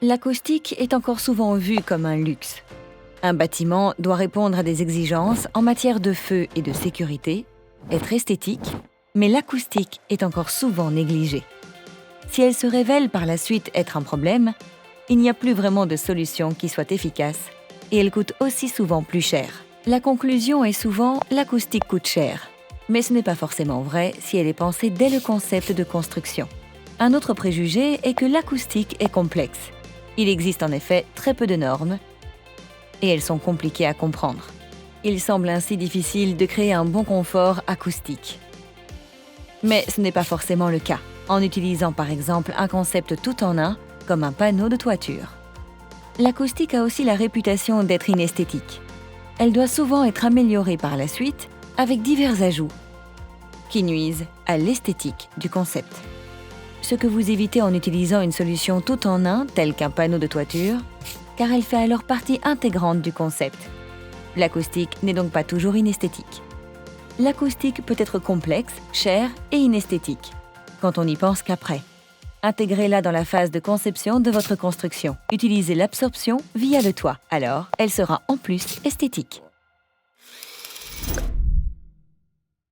L'acoustique est encore souvent vue comme un luxe. Un bâtiment doit répondre à des exigences en matière de feu et de sécurité, être esthétique, mais l'acoustique est encore souvent négligée. Si elle se révèle par la suite être un problème, il n'y a plus vraiment de solution qui soit efficace et elle coûte aussi souvent plus cher. La conclusion est souvent « l'acoustique coûte cher ». Mais ce n'est pas forcément vrai si elle est pensée dès le concept de construction. Un autre préjugé est que l'acoustique est complexe. Il existe en effet très peu de normes et elles sont compliquées à comprendre. Il semble ainsi difficile de créer un bon confort acoustique. Mais ce n'est pas forcément le cas, en utilisant par exemple un concept tout en un, comme un panneau de toiture. L'acoustique a aussi la réputation d'être inesthétique. Elle doit souvent être améliorée par la suite avec divers ajouts qui nuisent à l'esthétique du concept. Ce que vous évitez en utilisant une solution tout en un, telle qu'un panneau de toiture, car elle fait alors partie intégrante du concept. L'acoustique n'est donc pas toujours inesthétique. L'acoustique peut être complexe, chère et inesthétique, quand on n'y pense qu'après. Intégrez-la dans la phase de conception de votre construction. Utilisez l'absorption via le toit, alors elle sera en plus esthétique.